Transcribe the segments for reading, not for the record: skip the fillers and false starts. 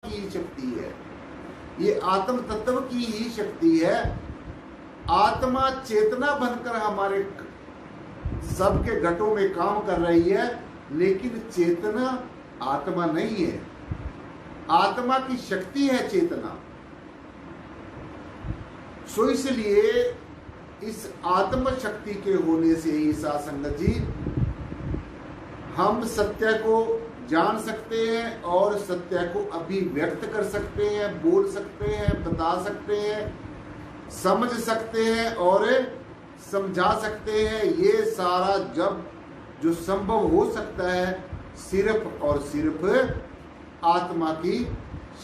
की शक्ति है, ये आत्म तत्व की ही शक्ति है। आत्मा चेतना बनकर हमारे सबके घटों में काम कर रही है, लेकिन चेतना आत्मा नहीं है। आत्मा की शक्ति है चेतना। सो इसलिए इस आत्म शक्ति के होने से ही साथ संगत जी हम सत्य को जान सकते हैं और सत्य को अभिव्यक्त कर सकते हैं, बोल सकते हैं, बता सकते हैं, समझ सकते हैं और समझा सकते हैं। ये सारा जब जो संभव हो सकता है सिर्फ और सिर्फ आत्मा की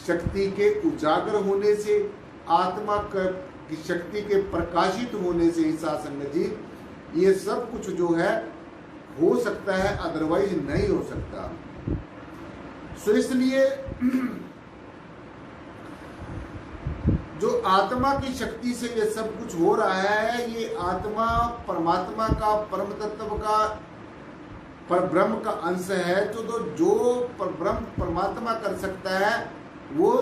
शक्ति के उजागर होने से, आत्मा की शक्ति के प्रकाशित होने से ही संगत जी ये सब कुछ जो है हो सकता है, अदरवाइज नहीं हो सकता। सो इसलिए जो आत्मा की शक्ति से ये सब कुछ हो रहा है, ये आत्मा परमात्मा का, परम तत्व का, पर ब्रह्म का अंश है। तो जो पर ब्रह्म परमात्मा कर सकता है वो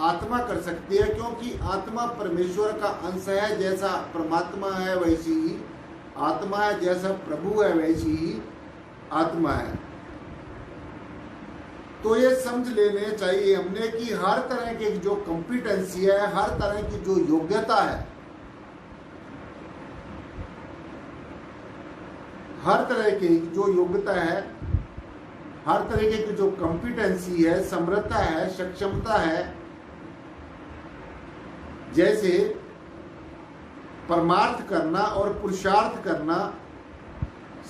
आत्मा कर सकती है, क्योंकि आत्मा परमेश्वर का अंश है। जैसा परमात्मा है वैसी ही आत्मा है, जैसा प्रभु है वैसी ही आत्मा है। तो ये समझ लेने चाहिए हमने कि हर तरह की जो कॉम्पिटेंसी है, हर तरह की जो योग्यता है, हर तरह की जो योग्यता है, हर तरह की जो कॉम्पिटेंसी है, समर्थता है, सक्षमता है, जैसे परमार्थ करना और पुरुषार्थ करना,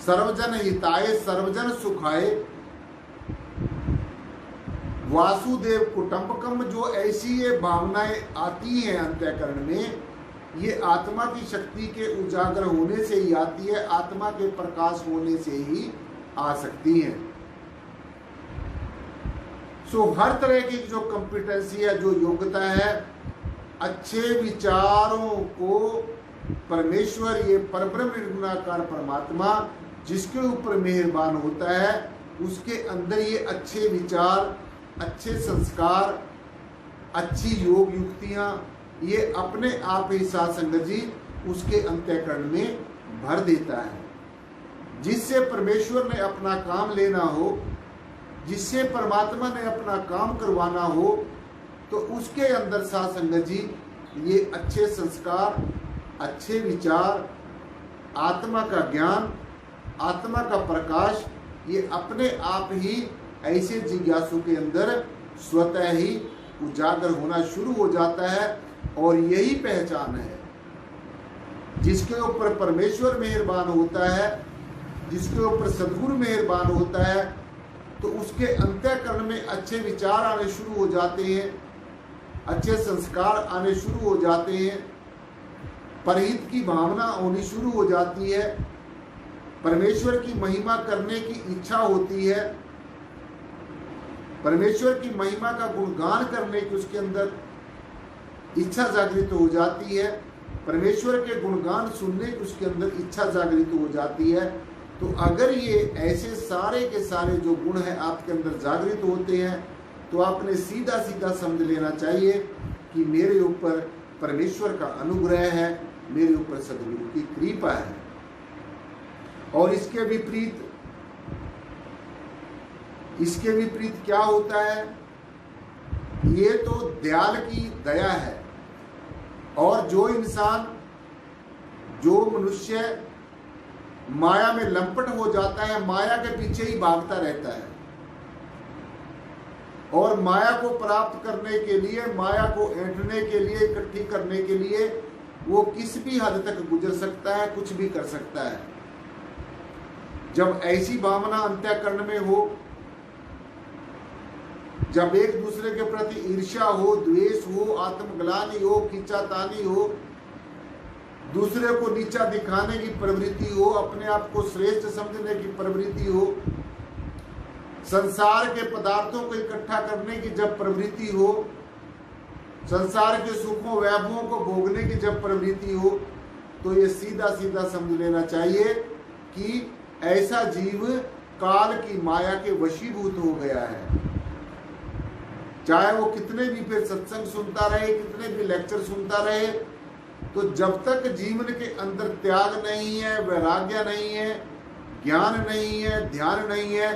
सर्वजन हिताय सर्वजन सुखाय, वासुदेव कुटुंबकम, जो ऐसी ये भावनाएं आती हैं अंतःकरण में, ये आत्मा की शक्ति के उजागर होने से ही आती है, आत्मा के प्रकाश होने से ही आ सकती हैं। सो हर तरह की जो कॉम्पिटेंसी है, जो योग्यता है, अच्छे विचारों को परमेश्वर, ये परब्रह्म निर्गुणाकार परमात्मा जिसके ऊपर मेहरबान होता है, उसके अंदर ये अच्छे विचार, अच्छे संस्कार, अच्छी योग युक्तियां ये अपने आप ही साथ संगत जी उसके अंतःकरण में भर देता है। जिससे परमेश्वर ने अपना काम लेना हो, जिससे परमात्मा ने अपना काम करवाना हो, तो उसके अंदर साथ संगत जी ये अच्छे संस्कार, अच्छे विचार, आत्मा का ज्ञान, आत्मा का प्रकाश ये अपने आप ही ऐसे जिज्ञासु के अंदर स्वतः ही उजागर होना शुरू हो जाता है। और यही पहचान है जिसके ऊपर परमेश्वर मेहरबान होता है, जिसके ऊपर सद्गुरु मेहरबान होता है, तो उसके अंतःकरण में अच्छे विचार आने शुरू हो जाते हैं, अच्छे संस्कार आने शुरू हो जाते हैं, परहित की भावना होनी शुरू हो जाती है, परमेश्वर की महिमा करने की इच्छा होती है, परमेश्वर की महिमा का गुणगान करने की उसके अंदर इच्छा जागृत हो जाती है, परमेश्वर के गुणगान सुनने की उसके अंदर इच्छा जागृत हो जाती है। तो अगर ये ऐसे सारे के सारे जो गुण हैं आपके अंदर जागृत होते हैं, तो आपने सीधा सीधा समझ लेना चाहिए कि मेरे ऊपर परमेश्वर का अनुग्रह है, मेरे ऊपर सद्गुरु की कृपा है। और इसके विपरीत क्या होता है? ये तो दयाल की दया है। और जो इंसान, जो मनुष्य माया में लंपट हो जाता है, माया के पीछे ही भागता रहता है और माया को प्राप्त करने के लिए, माया को ऐंठने के लिए, इकट्ठी करने के लिए वो किस भी हद तक गुजर सकता है, कुछ भी कर सकता है। जब ऐसी भावना अंतःकरण में हो, जब एक दूसरे के प्रति ईर्ष्या हो, द्वेष हो, आत्मग्लानि हो, खींचातानी हो, दूसरे को नीचा दिखाने की प्रवृत्ति हो, अपने आप को श्रेष्ठ समझने की प्रवृत्ति हो, संसार के पदार्थों को इकट्ठा करने की जब प्रवृत्ति हो, संसार के सुखों वैभवों को भोगने की जब प्रवृत्ति हो, तो ये सीधा सीधा समझ लेना चाहिए कि ऐसा जीव काल की माया के वशीभूत हो गया है। चाहे वो कितने भी फिर सत्संग सुनता रहे, कितने भी लेक्चर सुनता रहे, तो जब तक जीवन के अंदर त्याग नहीं है, वैराग्य नहीं है, ज्ञान नहीं है, ध्यान नहीं है,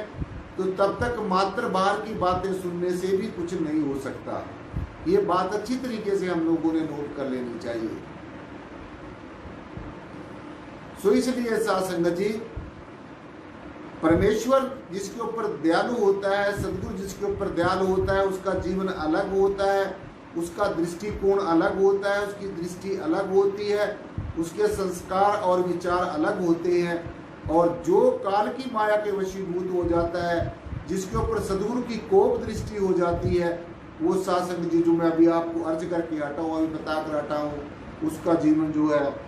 तो तब तक मात्र बाहर की बातें सुनने से भी कुछ नहीं हो सकता। ये बात अच्छी तरीके से हम लोगों ने नोट कर लेनी चाहिए। सो इसलिए साध संगत जी, परमेश्वर जिसके ऊपर दयालु होता है, सदगुरु जिसके ऊपर दयालु होता है, उसका जीवन अलग होता है, उसका दृष्टिकोण अलग होता है, उसकी दृष्टि अलग होती है, उसके संस्कार और विचार अलग होते हैं। और जो काल की माया के वशीभूत हो जाता है, जिसके ऊपर सदगुरु की कोप दृष्टि हो जाती है, वो साध संगत जी जो मैं अभी आपको अर्ज करके हटा हूँ, अभी बता कर हटा हूँ, उसका जीवन जो है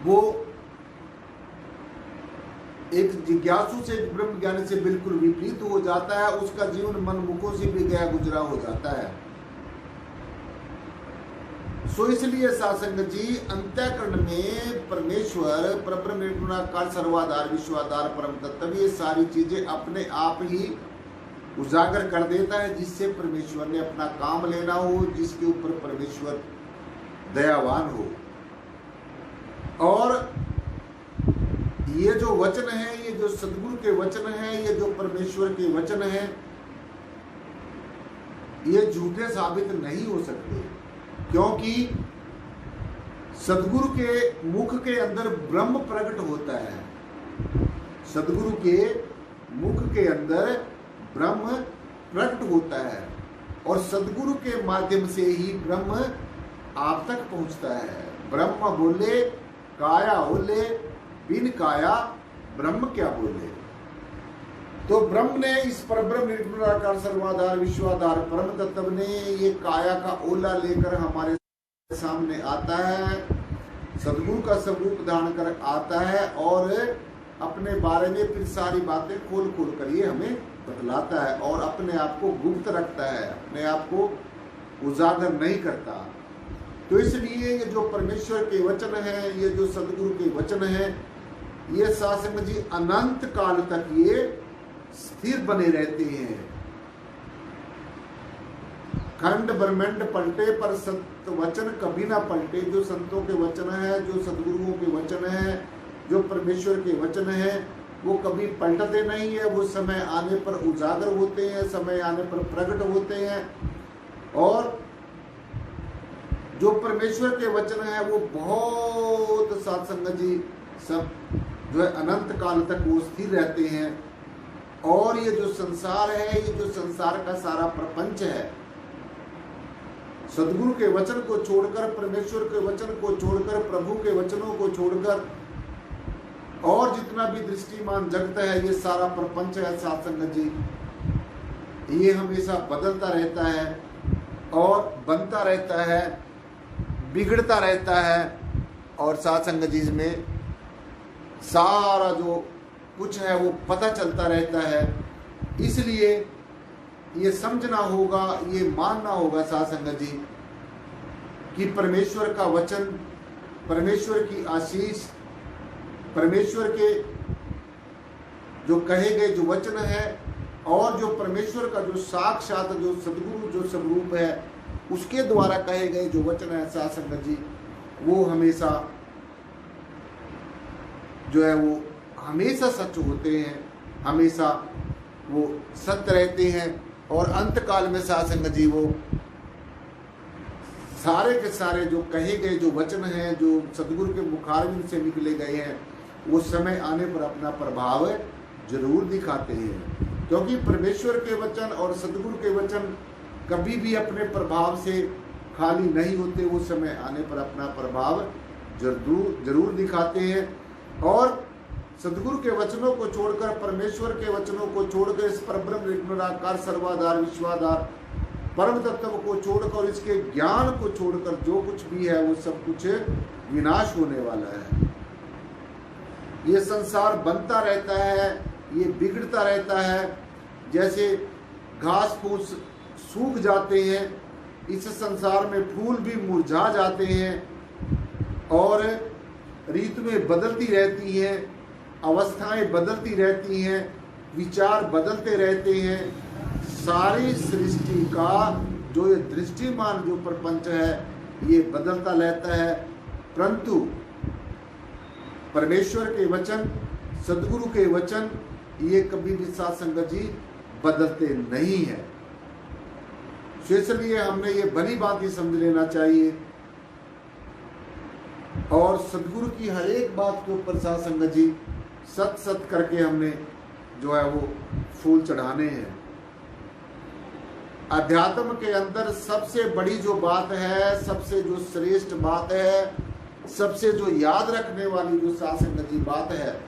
वो एक जिज्ञासु से, ब्रह्म ज्ञानी से बिल्कुल विपरीत हो जाता है। उसका जीवन मनमुखों से भी गया गुजरा हो जाता है। सो इसलिए साध संगत जी, अंतःकरण में परमेश्वर, परब्रह्म निर्गुणाकार, सर्वाधार, विश्वाधार, परम तत्व, ये सारी चीजें अपने आप ही उजागर कर देता है, जिससे परमेश्वर ने अपना काम लेना हो, जिसके ऊपर परमेश्वर दयावान हो। और ये जो वचन है, ये जो सदगुरु के वचन है, ये जो परमेश्वर के वचन है, ये झूठे साबित नहीं हो सकते, क्योंकि सदगुरु के मुख के अंदर ब्रह्म प्रकट होता है। सदगुरु के मुख के अंदर ब्रह्म प्रकट होता है, और सदगुरु के माध्यम से ही ब्रह्म आप तक पहुंचता है। ब्रह्म बोले काया बोले, बिन काया ब्रह्म क्या बोले। तो ब्रह्म ने, इस परब्रह्म निर्गुणाकार, सर्वाधार, विश्वाधार, परम तत्व ने ये काया का ओला लेकर हमारे सामने आता है, सदगुरु का स्वरूप धारण कर आता है, और अपने बारे में फिर सारी बातें खोल खोल कर ये हमें बतलाता है, और अपने आप को गुप्त रखता है, अपने आप को उजागर नहीं करता। तो इसलिए ये जो परमेश्वर के वचन है, ये जो सदगुरु के वचन है, ये साध संगत जी अनंत काल तक ये स्थिर बने रहते हैं। खंड ब्रह्मांड पलटे पर सत्य वचन कभी ना पलटे। जो संतों के वचन है, जो सदगुरुओं के वचन है, जो परमेश्वर के वचन है, वो कभी पलटते नहीं है। वो समय आने पर उजागर होते हैं, समय आने पर प्रकट होते हैं। और जो परमेश्वर के वचन है वो बहुत साध संगत जी सब जो है अनंत काल तक वो स्थिर रहते हैं। और ये जो संसार है, ये जो संसार का सारा प्रपंच है, सदगुरु के वचन को छोड़कर, परमेश्वर के वचन को छोड़कर, प्रभु के वचनों को छोड़कर, और जितना भी दृष्टिमान जगत है, ये सारा प्रपंच है साध संगत जी, ये हमेशा बदलता रहता है और बनता रहता है, बिगड़ता रहता है। और साध संगत जी में सारा जो कुछ है वो पता चलता रहता है। इसलिए ये समझना होगा, ये मानना होगा साध संगत जी कि परमेश्वर का वचन, परमेश्वर की आशीष, परमेश्वर के जो कहे गए जो वचन है, और जो परमेश्वर का जो साक्षात जो सदगुरु जो स्वरूप है, उसके द्वारा कहे गए जो वचन है साध संगत जी, वो हमेशा जो है वो हमेशा सच होते हैं, हमेशा वो सत्य रहते हैं। और अंत काल में साध संगत जी वो सारे के सारे जो कहे गए जो वचन हैं, जो सदगुरु के मुखारबिंद से निकले गए हैं, वो समय आने पर अपना प्रभाव जरूर दिखाते हैं। क्योंकि परमेश्वर के वचन और सदगुरु के वचन कभी भी अपने प्रभाव से खाली नहीं होते। वो समय आने पर अपना प्रभाव जरूर दिखाते हैं। और सदगुरु के वचनों को छोड़कर, परमेश्वर के वचनों को छोड़कर, इस परब्रह्म निर्गुणाकार, सर्वाधार, विश्वाधार, परम तत्व को छोड़कर, इसके ज्ञान को छोड़कर जो कुछ भी है वो सब कुछ विनाश होने वाला है। ये संसार बनता रहता है, ये बिगड़ता रहता है। जैसे घास फूस सूख जाते हैं, इस संसार में फूल भी मुरझा जाते हैं, और ऋतुएं बदलती रहती हैं, अवस्थाएं बदलती रहती हैं, विचार बदलते रहते हैं। सारी सृष्टि का जो ये दृष्टिमान जो प्रपंच है ये बदलता रहता है, परंतु परमेश्वर के वचन, सदगुरु के वचन ये कभी भी साथ संगत जी बदलते नहीं है। तो इसलिए हमने ये भली बात ही समझ लेना चाहिए और सदगुरु की हर एक बात के ऊपर साथ संगत जी सत सत करके हमने जो है वो फूल चढ़ाने हैं। अध्यात्म के अंदर सबसे बड़ी जो बात है, सबसे जो श्रेष्ठ बात है, सबसे जो याद रखने वाली जो साथ संगत जी बात है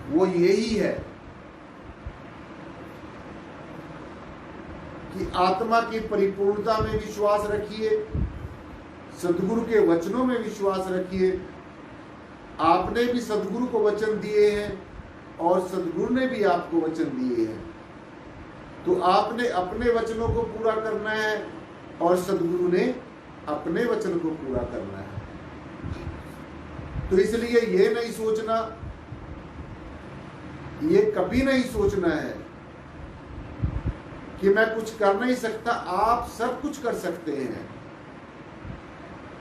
वो यही है कि आत्मा की परिपूर्णता में विश्वास रखिए, सदगुरु के वचनों में विश्वास रखिए। आपने भी सदगुरु को वचन दिए हैं और सदगुरु ने भी आपको वचन दिए हैं, तो आपने अपने वचनों को पूरा करना है और सदगुरु ने अपने वचन को पूरा करना है। तो इसलिए ये नहीं सोचना, ये कभी नहीं सोचना है कि मैं कुछ कर नहीं सकता। आप सब कुछ कर सकते हैं,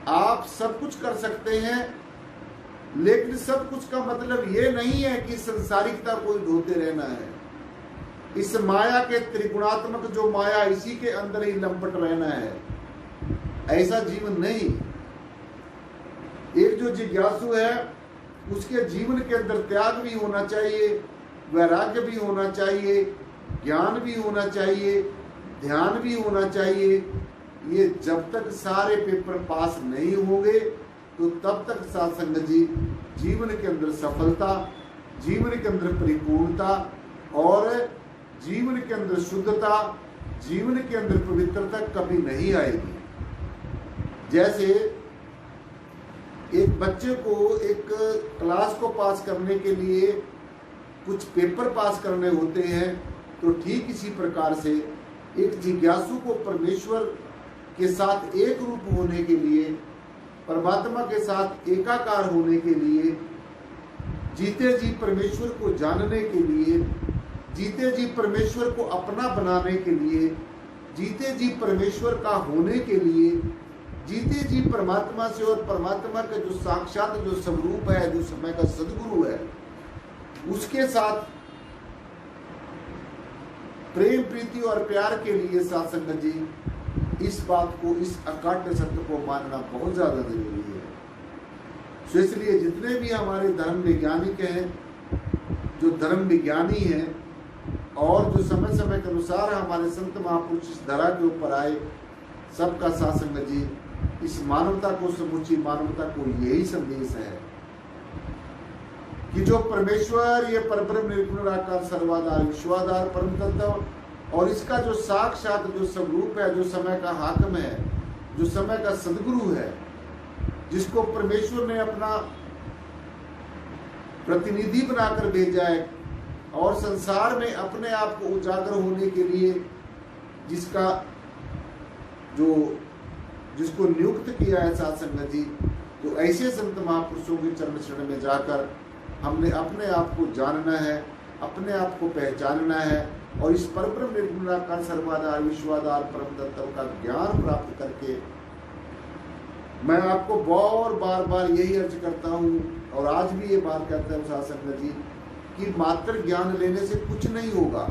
आप सब कुछ कर सकते हैं, लेकिन सब कुछ का मतलब ये नहीं है कि संसारिकता को ढोते रहना है। इस माया के त्रिगुणात्मक जो माया, इसी के अंदर ही लंपट रहना है, ऐसा जीवन नहीं। एक जो जिज्ञासु है उसके जीवन के अंदर त्याग भी होना चाहिए, वैराग्य भी होना चाहिए, ज्ञान भी होना चाहिए, ध्यान भी होना चाहिए। ये जब तक सारे पेपर पास नहीं होंगे तो तब तक साथ संगत जी जीवन के अंदर सफलता, जीवन के अंदर परिपूर्णता और जीवन के अंदर शुद्धता, जीवन के अंदर पवित्रता कभी नहीं आएगी। जैसे एक बच्चे को एक क्लास को पास करने के लिए कुछ पेपर पास करने होते हैं, तो ठीक इसी प्रकार से एक जिज्ञासु को परमेश्वर के साथ एक रूप होने के लिए, परमात्मा के साथ एकाकार होने के लिए, जीते जी परमेश्वर को जानने के लिए, जीते जी परमेश्वर को अपना बनाने के लिए, जीते जी परमेश्वर का होने के लिए, जीते जी परमात्मा से और परमात्मा का जो साक्षात जो स्वरूप है, जो समय का सदगुरु है, उसके साथ प्रेम प्रीति और प्यार के लिए साथ संगत जी इस बात को, इस अकाट्य सत्य को मानना बहुत ज्यादा जरूरी है। तो इसलिए जितने भी हमारे धर्म वैज्ञानिक हैं, जो धर्म विज्ञानी हैं और जो समय समय के अनुसार हमारे संत महापुरुष इस धरा के ऊपर आए, सबका साथ संगत जी इस मानवता को, समूची मानवता को यही संदेश है कि जो परमेश्वर, ये परब्रह्म निर्गुण निराकार सर्वाधार विश्वाधार परम तत्व और इसका जो साक्षात जो स्वरूप है, जो समय का हाकिम है, जो समय का सदगुरु है, जिसको परमेश्वर ने अपना प्रतिनिधि बनाकर भेजा है और संसार में अपने आप को उजागर होने के लिए जिसको नियुक्त किया है साथ संगत जी, तो ऐसे संत महापुरुषों के चरण शरण में जाकर हमने अपने आप को जानना है, अपने आप को पहचानना है और इस परब्रह्म निर्गुण निराकार सर्वाधार विश्वाधार परम तत्व का ज्ञान प्राप्त करके मैं आपको बार बार यही अर्ज करता हूँ और आज भी ये बात कहता हूँ साथ संगत जी कि मात्र ज्ञान लेने से कुछ नहीं होगा।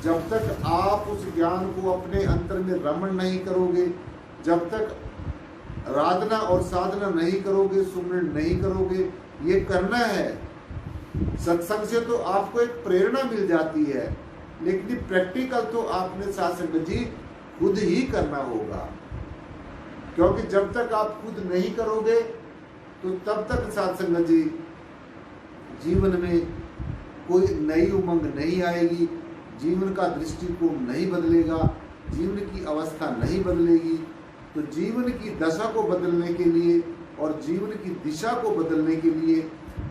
जब तक आप उस ज्ञान को अपने अंतर में रमण नहीं करोगे, जब तक आराधना और साधना नहीं करोगे, सुमरण नहीं करोगे, ये करना है। सत्संग से तो आपको एक प्रेरणा मिल जाती है, लेकिन प्रैक्टिकल तो आपने साथ संगत जी खुद ही करना होगा, क्योंकि जब तक आप खुद नहीं करोगे तो तब तक साथ संगत जी जीवन में कोई नई उमंग नहीं आएगी, जीवन का दृष्टिकोण नहीं बदलेगा, जीवन की अवस्था नहीं बदलेगी। तो जीवन की दशा को बदलने के लिए और जीवन की दिशा को बदलने के लिए,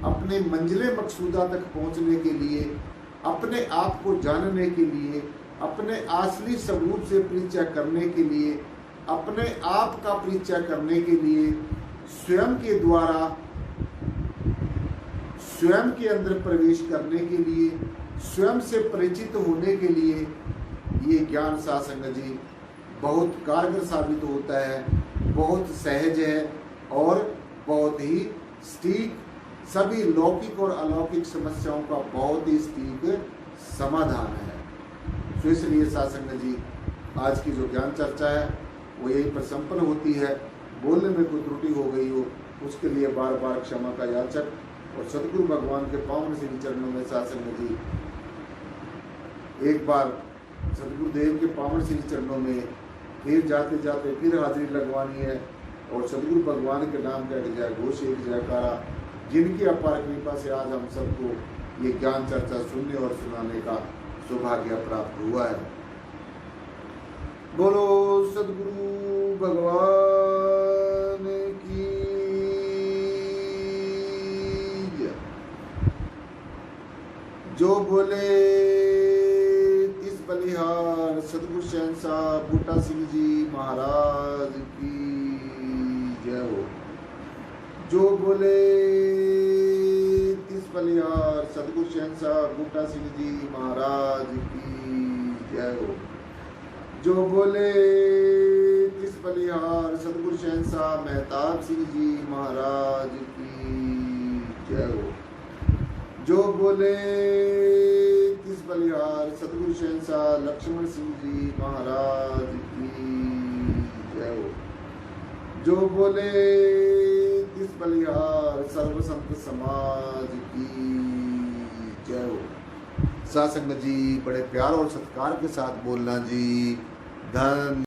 अपने मंजिले मकसूदा तक पहुंचने के लिए, अपने आप को जानने के लिए, अपने असली स्वरूप से परिचय करने के लिए, अपने आप का परिचय करने के लिए स्वयं के द्वारा स्वयं के अंदर प्रवेश करने के लिए स्वयं से परिचित होने के लिए ये ज्ञान साध संगत जी बहुत कारगर साबित होता है, बहुत सहज है और बहुत ही सटीक, सभी लौकिक और अलौकिक समस्याओं का बहुत ही सटीक समाधान है। तो इसलिए साध संगत जी आज की जो ज्ञान चर्चा है वो यही पर संपन्न होती है। बोलने में कोई त्रुटि हो गई हो उसके लिए बार बार क्षमा का याचक और सदगुरु भगवान के पावन श्री चरणों में साध संगत जी एक बार सदगुरुदेव के पावन श्री चरणों में फिर जाते जाते फिर हाजिरी लगवानी है और सदगुरु भगवान के नाम का एक जय घोष, एक जयकारा, जिनकी अपार कृपा से आज हम सबको ये ज्ञान चर्चा सुनने और सुनाने का सौभाग्य प्राप्त हुआ है। बोलो सदगुरु भगवान की जय। जो बोले तिस बलिहार सदगुरु शहंशाह बूटा सिंह जी महाराज की जय हो। जो बोले तिस बलिहार सदगुरु शहंशाह बूटा सिंह जी महाराज की जय हो। जो बोले तिस बलिहार सदगुरु शहंशाह मेहताब सिंह जी महाराज की जय हो। जो बोले तिस बलिहार सदगुरु शहंशाह लक्ष्मण सिंह जी महाराज की जय हो। जो बोले तिस बलिहार सर्व संत समाज की जय हो। साध संगत जी बड़े प्यार और सत्कार के साथ बोलना जी। धन